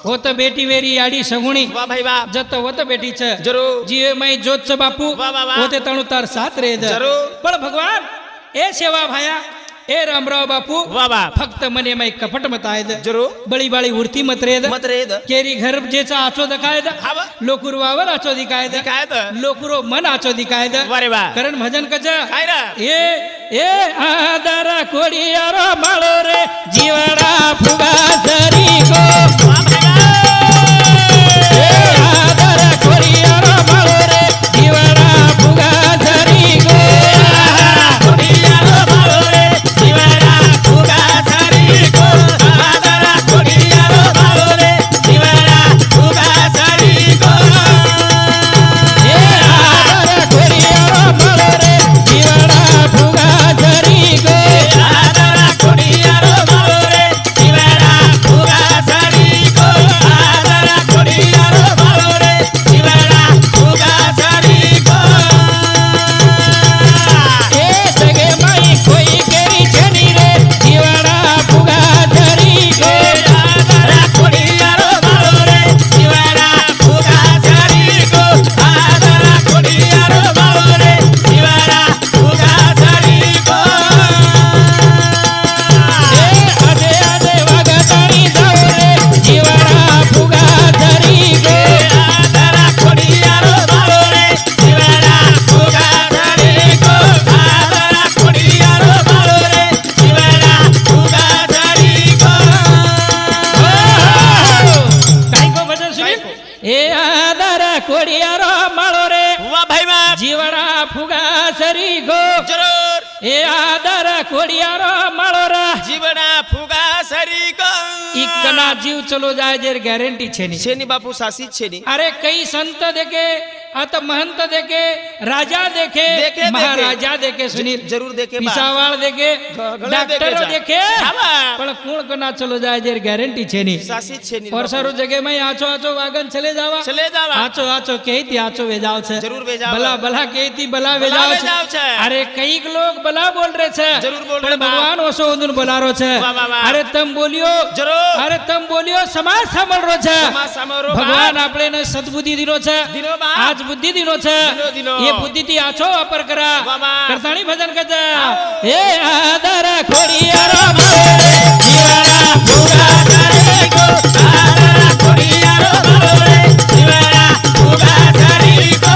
होत बेटी वेरी आडी सगुणी वाह भाई वाह जत होत बेटी छ जरूर जीवे मई जोत छ बापू वाह, वाह, वाह. होते तणु तार साथ रे जरूर. पण भगवान ए सेवा भाया ए रामराव बापू वाह वाह फक्त मने मई कपट मत आयद जरूर बळी बाळी उरती मत रेद मत रेद केरी घर जेचा आचो दकायद हा वा. लोकुरवावर आचो दिकायद काय तर लोकुरो मन आचो दिकायद वारे वा करण भजन कच काय रे ए आदरा कोडियारो माळो रे जीवडा फुगा जरी गो वाह भाई वाह ए आदरा कोडियारो माळो रे जीवडा फुगा जरी गो कोडियारो माळो रे जीवडा फुगा जरी गो आदरा कोडियारो माळो रे जीवडा फुगा जरी गो ए आदरा कोडियारो माळो रे जीवडा फुगा जरी गो आदरा कोडियारो माळो रे जीवडा फुगा जरी गो आदरा कोडियारो माळो रे जीवडा फुगा जरी गो ए जगे माई कोई केरी छेनी रे जीवडा फुगा जरी गो आदरा कोडियारो माळो रे जीवडा फुगा जरी गो आदरा कोडियारो माळो रे जीवडा फुगा जरी गो ए आदे आदे वागताणी जाओ रे जीवडा फुगा जरी गो आदरा कोडियारो माळो रे जीवडा फुगा जरी गो आदरा कोडियारो माळो रे जीवडा फुगा जरी गो काय को भजन सुनी ए आदरा कोडियारो माळो रे वाह भाई वाह जीवडा फुगा जरी गो जरूर ए आदरा कोडियारो माळो रा जीवडा फुगा जरी गो इकना जीव चलो जाय जेर गॅरंटी छेनी छेनी बापू सासी छेनी अरे कई संत देखे आता महंत देखे राजा देखे देखे, महाराजा देखे सुनील जरूर देखे बा. पिसावाळ देखे घणा डॉक्टर देखे देखे हा बा. पण कोण कना चलो जाय जेर गॅरंटी छेनी सासी छेनी और सारो जगह में आचो आचो वागन चले जावा चले जावा आचो आचो कहती आचो वे जाव छे जरूर वे जावा. भला भला कहती भला वे भला जाव वे जाव छे छे. अरे कई लोग भला बोल रहे छे जरूर बोल पण रहे बा. भगवान ओसो उदुन बोलारो छे वाह, वाह, वाह. अरे तम बोलियो जरूर. अरे तम बोलियो समाज सांभळरो छे समाज सांभळरो बा. भगवान आपले सद्बुद्धी दिनो छे दिनो बा. आज बुद्धी दिनो छे दिनो. ये बुद्धी ती आछो वापर करा वाह, वाह. करताणी भजन कजा ए आदरा खोडियारो माळे रे जीवडा फुगा जरी गो आदरा कोडियारो माळो रे जीवडा फुगा जरी गो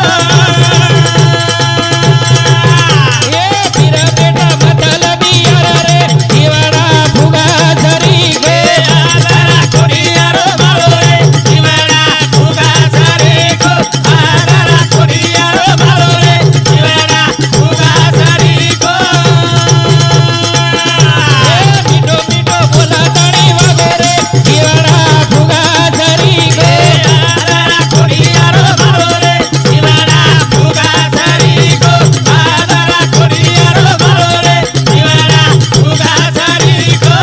ए पीरा बेटा मतलबी यार रे जीवडा फुगा जरी गो आदरा कोडियारो माळो रे जीवडा फुगा जरी गो आदरा कोडियारो माळो रे जीवडा फुगा जरी गो ए मीठो मीठो बोला ताणी वागो रे जीवडा फुगा जरी गो आदरा कोडियारो माळो रे जीवडा फुगा जरी गो आदरा कोडियारो माळो रे जीवडा फुगा जरी गो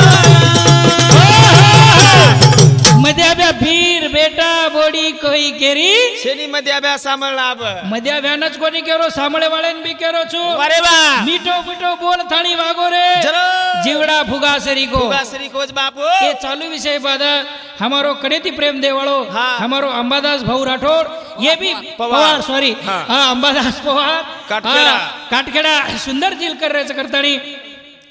मध्याब्या भीर बेटा बोडी कोई केरी शेनी मध्ये अभ्यास सांभाळाब मध्याभ्यानच कोणी केरो सामळे वाळेन बी केरो छु अरे वा मीठो मीठो बोल थाणी वागो रे जरूर जीवड़ा फुगा सरी को फुगा श्री कोच बापू ये चालू विषय बाद हमारो कड़ेती प्रेम देवाळो हाँ. हमारो अंबादास भाऊ राठौर ये भी पवार सॉरी हाँ. हाँ अंबादास पवार काटखेड़ा. हाँ, काटखेड़ा सुंदर जील कर रहे करतानी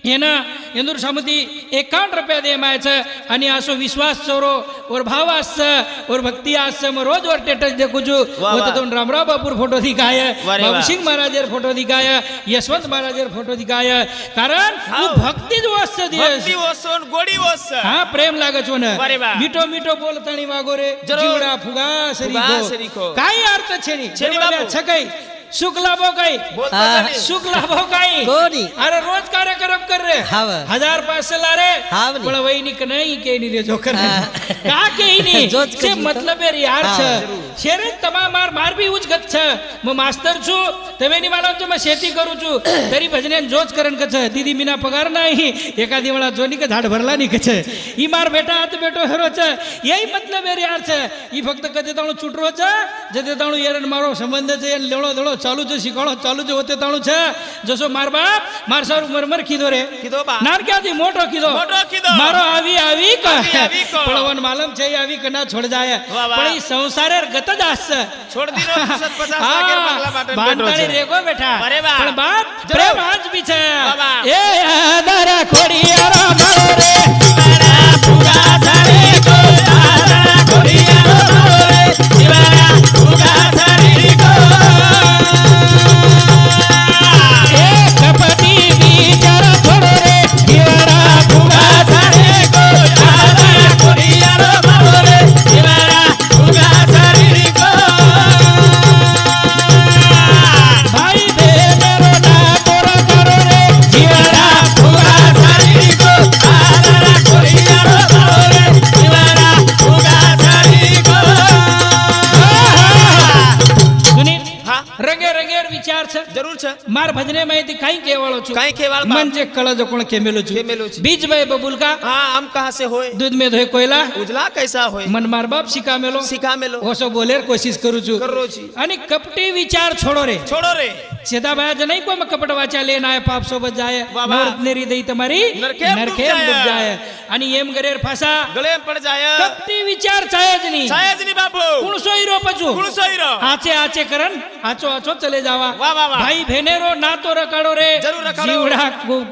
येना इंदूर सामती 51 रुपया दे मायचं आणि असो विश्वास चोरो और भाव असं और भक्ती असं मग रोज वर स्टेटस देखू छु वाह, होतं वाह. दोन रामराव बापूर फोटो दिखाय वारे वा. बाबूसिंग महाराजर फोटो दिखाय यशवंत महाराजर फोटो दिखाय कारण हाव. भक्तीच वस्त भक्ती दिवस वसन गोडी वस हा प्रेम लागत हो ना वारे वा. मीठो मीठो बोलतानी वागो रे जरूर. जीवडा फुगा फुगा सरी सरीखो. काय अर्थ छेनी छेनी बाबू. छकई सुख लाभो काही सुख लाभो काही कोणी? अरे रोज कार्यक्रम कर रे हाव. 1500 ला रे हाव नी. पण वहिनी क नाही के नहीं रे जो कर का के ही नहीं जोच से कजी तो. मतलब है यार हाँ, छ जरूर. शेरे तमा मार भी उच गत छ म मास्टर छु तमे नि मानो छ म शेती करू छु तरी भजनेन जोच करन क छ दीदी मीना पगार नाही एखादी वेळा जोनी का झाड भरला नहीं क छ ई मार बेटा हात बेटो हेरो छ यही मतलब है यार छ ई फक्त कदे ताणो चुटरो छ जदे ताणो येरन मारो संबंध छ लेळो दळो ચાલુ છે શીખવાડો ચાલુ છે હોતે તાણું છે જસો માર બાપ માર સારું મરમર કીધો રે કીધો બા નાર ક્યાંથી મોટો કીધો મારો આવી આવી પળવન માલમ છે એ આવી કના છોડ જાય વાહ, વાહ. પણ ઈ સંસારે ગત જ આસ છોડ દીનો 50 લાખેર બંગલા માટે બેઠો બાંધણી છે રેગો બેઠા અરે વાહ. પણ બાપ જરો. પ્રેમ આજ બી છે વાહ, વાહ. એ આદરા ખોડિયારો મારો રે શિવાડા ફુગા સારી કો આદરા ખોડિયારો મારો રે શિવાડા ફુગા સારી કો એ કપટી વિચાર છોડો રે જીવાડા ફુગા સારી કો આદરા ખોડિયારો મારો રે શિવાડા ફુગા સારી કો ભાઈ બેનેરો ના તોરા કરો રે જીવાડા ફુગા સારી કો આદરા ખોડિયારો મારો રે શિવાડા ફુગા સારી કો સુની હા રગે રગેર વિચાર છે જરૂર છે માર ભજને માહિતી કાઈ કહેવાળો છું કાઈ કહેવાળ મન જે કળજ કોણ કેમેલો છું કેમેલો છું. બીજ ભાઈ બબુલ કા हाँ हम कहाँ से होए दूध में धोए कोयला उजला कैसा होए મન માર બાપ શીખા મેલો सिखा में लो ઓસો બોલેર કોશિશ કરું છું करो जी અને કપટી વિચાર છોડો રે छोड़ो रे સીધા ભાઈ જ નહીં કોઈ કપટ વાંચા લેન આય પાપ સોબત જાય વાહ, વાહ. નરનેરી દઈ તમારી નરકેમ નરકેમ ડૂબ ડૂબ જાય. જાય અને એમ ગરેર ફાસા गले में पड़ जाए કપટી વિચાર ચાય જ નહીં सायज नहीं बाबू કુણસો હીરો પચું कुण सोई रो આચે આચે કરન આચો આચો ચલે જાવા વાહ, વાહ, વાહ. ભાઈ ભેનેરો ના તો રકાડો રે જરૂર રકાડો. જીવડા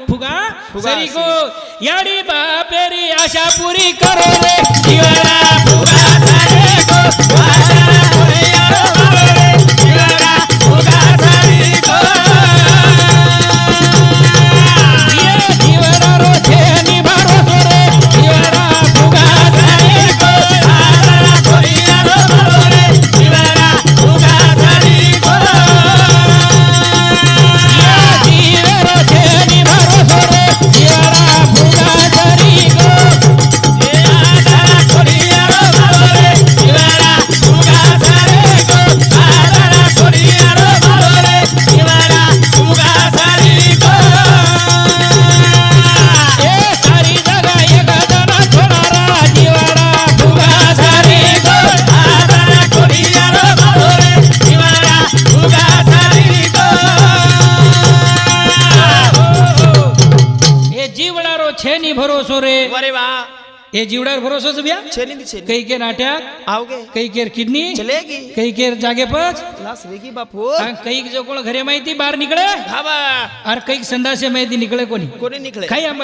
ફુગા ફુગા સરીકો યાડી બાપેરી આશા પૂરી કરો રે જીવડા फुगा सारे को आदरा खोडियारो मारो रे शिवाड़ा फुगा सारी को ये જીવડા રો છે નિભારો રે જીવડા ફુગા सारे को आदरा खोडियारो मारो रे शिवाड़ा फुगा सारी को જીવરો છે નિભારો રે જીવડા ફુગા સરીકો ये आदरा खोडियारो मारो रे शिवाड़ा फुगा सारे को आदरा खोडियारो मारो रे शिवाड़ा फुगा सारी को એ સારી જગા એક જણા છોડારા જીવડા ફુગા सारी को आदरा खोडियारो मारो रे शिवाड़ा फुगा सारी को એ જીવડારો છે ની ભરોસો રે अरे वाह એ જીવડાર ભરોસો છે બ્યા छेनी दी छेनी કઈ કે નાટ્યા आओगे કઈ કેર કિડની चलेगी કઈ કેર જાગે પચ क्लास वेगी बापू આ કઈક જો કોણ ઘરે માહિતી બહાર નીકળે खावा और કઈક સંડાસે માહિતી નીકળે કોની कोने निकले ખાઈ આમ